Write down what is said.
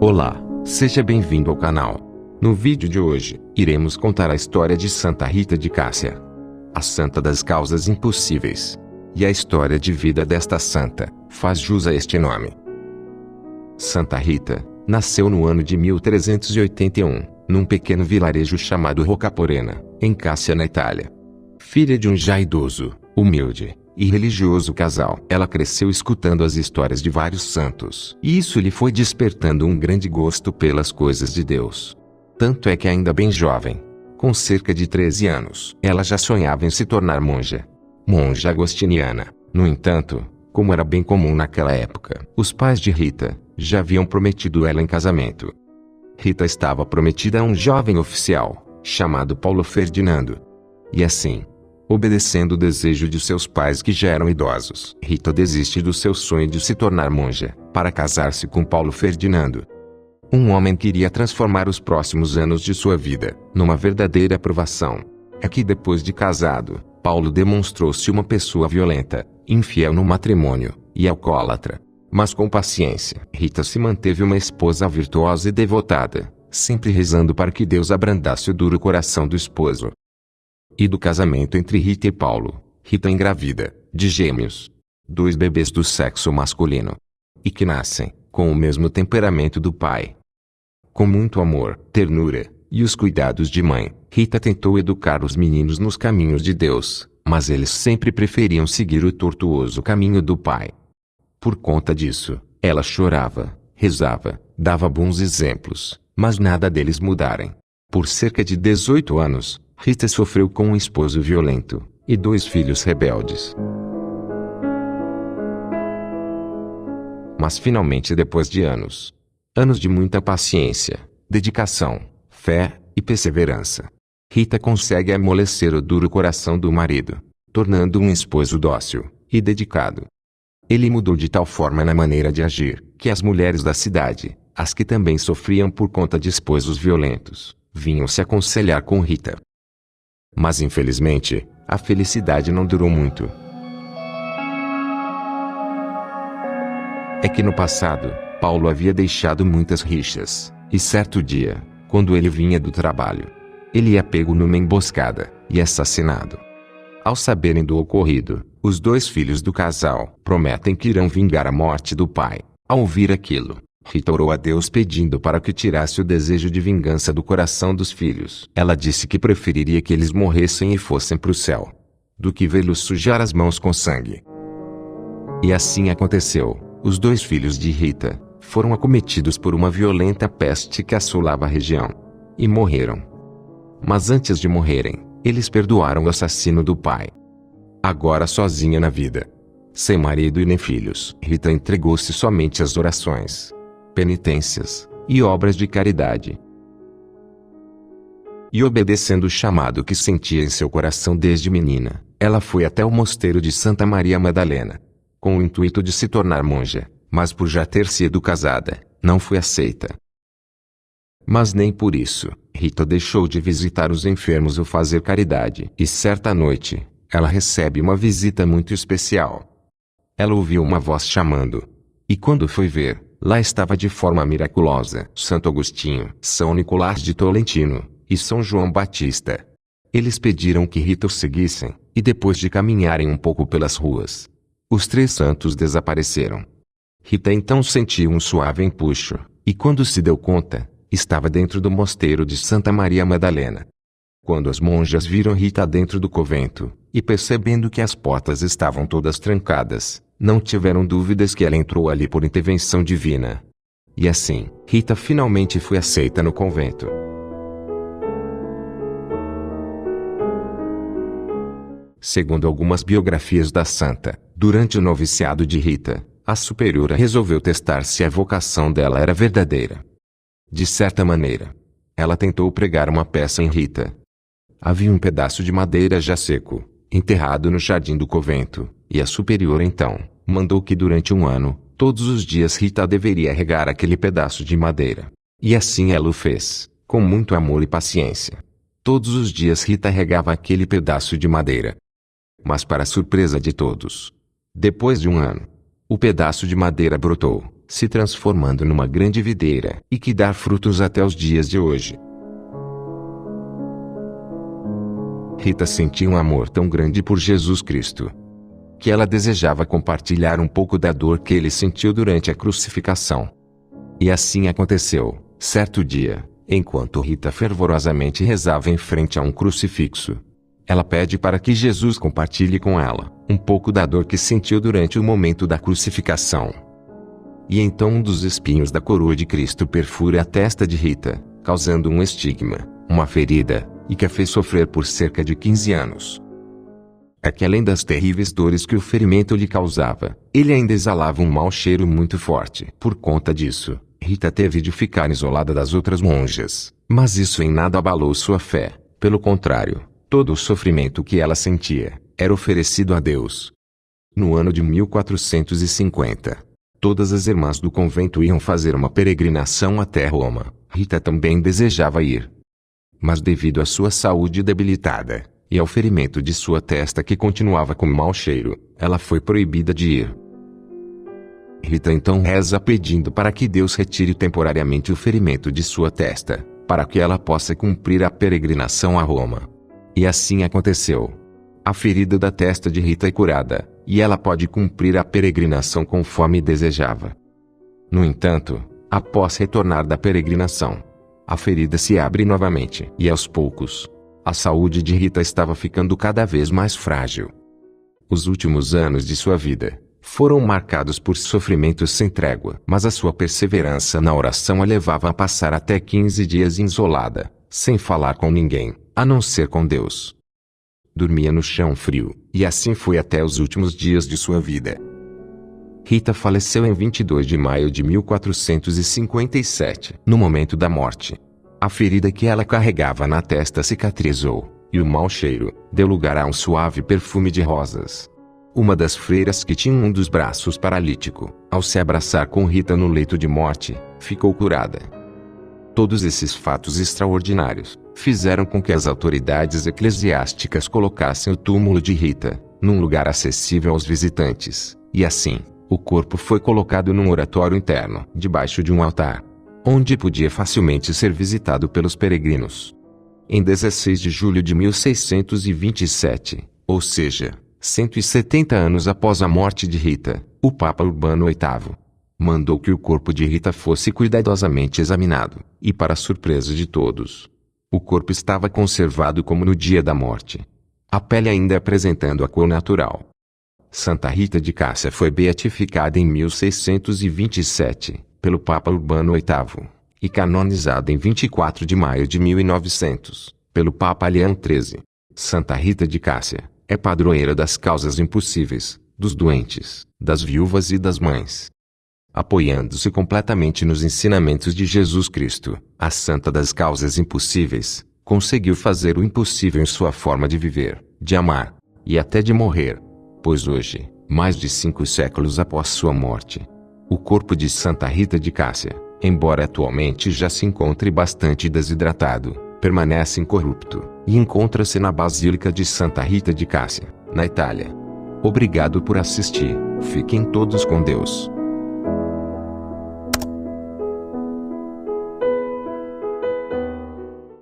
Olá, seja bem-vindo ao canal. No vídeo de hoje, iremos contar a história de Santa Rita de Cássia, a santa das causas impossíveis. E a história de vida desta santa faz jus a este nome. Santa Rita nasceu no ano de 1381, num pequeno vilarejo chamado Roccaporena, em Cássia, na Itália. Filha de um já idoso, humilde e religioso casal, ela cresceu escutando as histórias de vários santos, e isso lhe foi despertando um grande gosto pelas coisas de Deus. Tanto é que ainda bem jovem, com cerca de 13 anos, ela já sonhava em se tornar monja agostiniana. No entanto, como era bem comum naquela época, os pais de Rita já haviam prometido ela em casamento. Rita estava prometida a um jovem oficial, chamado Paulo Ferdinando. E assim, obedecendo o desejo de seus pais que já eram idosos, Rita desiste do seu sonho de se tornar monja, para casar-se com Paulo Ferdinando. Um homem que iria transformar os próximos anos de sua vida numa verdadeira provação. É que depois de casado, Paulo demonstrou-se uma pessoa violenta, infiel no matrimônio e alcoólatra. Mas com paciência, Rita se manteve uma esposa virtuosa e devotada, sempre rezando para que Deus abrandasse o duro coração do esposo. E do casamento entre Rita e Paulo, Rita engravida de gêmeos, 2 bebês do sexo masculino, e que nascem com o mesmo temperamento do pai. Com muito amor, ternura e os cuidados de mãe, Rita tentou educar os meninos nos caminhos de Deus, mas eles sempre preferiam seguir o tortuoso caminho do pai. Por conta disso, ela chorava, rezava, dava bons exemplos, mas nada deles mudarem. Por cerca de 18 anos, Rita sofreu com um esposo violento e 2 filhos rebeldes. Mas finalmente, depois de anos de muita paciência, dedicação, fé e perseverança, Rita consegue amolecer o duro coração do marido, tornando um esposo dócil e dedicado. Ele mudou de tal forma na maneira de agir, que as mulheres da cidade, as que também sofriam por conta de esposos violentos, vinham se aconselhar com Rita. Mas infelizmente, a felicidade não durou muito. É que no passado, Paulo havia deixado muitas rixas, e certo dia, quando ele vinha do trabalho, ele é pego numa emboscada e assassinado. Ao saberem do ocorrido, os 2 filhos do casal prometem que irão vingar a morte do pai. Ao ouvir aquilo, Rita orou a Deus pedindo para que tirasse o desejo de vingança do coração dos filhos. Ela disse que preferiria que eles morressem e fossem para o céu, do que vê-los sujar as mãos com sangue. E assim aconteceu. Os 2 filhos de Rita foram acometidos por uma violenta peste que assolava a região, e morreram. Mas antes de morrerem, eles perdoaram o assassino do pai. Agora sozinha na vida, sem marido e nem filhos, Rita entregou-se somente às orações, penitências e obras de caridade. E obedecendo o chamado que sentia em seu coração desde menina, ela foi até o mosteiro de Santa Maria Madalena, com o intuito de se tornar monja, mas por já ter sido casada, não foi aceita. Mas nem por isso, Rita deixou de visitar os enfermos ou fazer caridade. E certa noite, ela recebe uma visita muito especial. Ela ouviu uma voz chamando. E quando foi ver, lá estava de forma miraculosa Santo Agostinho, São Nicolás de Tolentino e São João Batista. Eles pediram que Rita os seguissem, e depois de caminharem um pouco pelas ruas, os 3 santos desapareceram. Rita então sentiu um suave empuxo, e quando se deu conta, estava dentro do mosteiro de Santa Maria Madalena. Quando as monjas viram Rita dentro do convento, e percebendo que as portas estavam todas trancadas, não tiveram dúvidas que ela entrou ali por intervenção divina. E assim, Rita finalmente foi aceita no convento. Segundo algumas biografias da santa, durante o noviciado de Rita, a superiora resolveu testar se a vocação dela era verdadeira. De certa maneira, ela tentou pregar uma peça em Rita. Havia um pedaço de madeira já seco, enterrado no jardim do convento, e a superiora então mandou que durante 1 ano, todos os dias Rita deveria regar aquele pedaço de madeira. E assim ela o fez, com muito amor e paciência. Todos os dias Rita regava aquele pedaço de madeira. Mas para surpresa de todos, depois de 1 ano, o pedaço de madeira brotou, se transformando numa grande videira, e que dá frutos até os dias de hoje. Rita sentia um amor tão grande por Jesus Cristo, que ela desejava compartilhar um pouco da dor que ele sentiu durante a crucificação. E assim aconteceu, certo dia, enquanto Rita fervorosamente rezava em frente a um crucifixo. Ela pede para que Jesus compartilhe com ela um pouco da dor que sentiu durante o momento da crucificação. E então um dos espinhos da coroa de Cristo perfura a testa de Rita, causando um estigma, uma ferida, e que a fez sofrer por cerca de 15 anos. É que além das terríveis dores que o ferimento lhe causava, ele ainda exalava um mau cheiro muito forte. Por conta disso, Rita teve de ficar isolada das outras monjas, mas isso em nada abalou sua fé. Pelo contrário, todo o sofrimento que ela sentia era oferecido a Deus. No ano de 1450, todas as irmãs do convento iam fazer uma peregrinação até Roma. Rita também desejava ir. Mas devido à sua saúde debilitada, e ao ferimento de sua testa que continuava com mau cheiro, ela foi proibida de ir. Rita então reza pedindo para que Deus retire temporariamente o ferimento de sua testa, para que ela possa cumprir a peregrinação a Roma. E assim aconteceu. A ferida da testa de Rita é curada, e ela pode cumprir a peregrinação conforme desejava. No entanto, após retornar da peregrinação, a ferida se abre novamente, e aos poucos, a saúde de Rita estava ficando cada vez mais frágil. Os últimos anos de sua vida foram marcados por sofrimentos sem trégua, mas a sua perseverança na oração a levava a passar até 15 dias isolada, sem falar com ninguém, a não ser com Deus. Dormia no chão frio, e assim foi até os últimos dias de sua vida. Rita faleceu em 22 de maio de 1457, no momento da morte. A ferida que ela carregava na testa cicatrizou, e o mau cheiro deu lugar a um suave perfume de rosas. Uma das freiras que tinha um dos braços paralítico, ao se abraçar com Rita no leito de morte, ficou curada. Todos esses fatos extraordinários fizeram com que as autoridades eclesiásticas colocassem o túmulo de Rita num lugar acessível aos visitantes, e assim, o corpo foi colocado num oratório interno, debaixo de um altar, onde podia facilmente ser visitado pelos peregrinos. Em 16 de julho de 1627, ou seja, 170 anos após a morte de Rita, o Papa Urbano VIII mandou que o corpo de Rita fosse cuidadosamente examinado, e para surpresa de todos, o corpo estava conservado como no dia da morte, a pele ainda apresentando a cor natural. Santa Rita de Cássia foi beatificada em 1627, pelo Papa Urbano VIII, e canonizada em 24 de maio de 1900, pelo Papa Leão XIII. Santa Rita de Cássia é padroeira das causas impossíveis, dos doentes, das viúvas e das mães. Apoiando-se completamente nos ensinamentos de Jesus Cristo, a Santa das Causas Impossíveis conseguiu fazer o impossível em sua forma de viver, de amar, e até de morrer. Pois hoje, mais de 5 séculos após sua morte, o corpo de Santa Rita de Cássia, embora atualmente já se encontre bastante desidratado, permanece incorrupto, e encontra-se na Basílica de Santa Rita de Cássia, na Itália. Obrigado por assistir. Fiquem todos com Deus.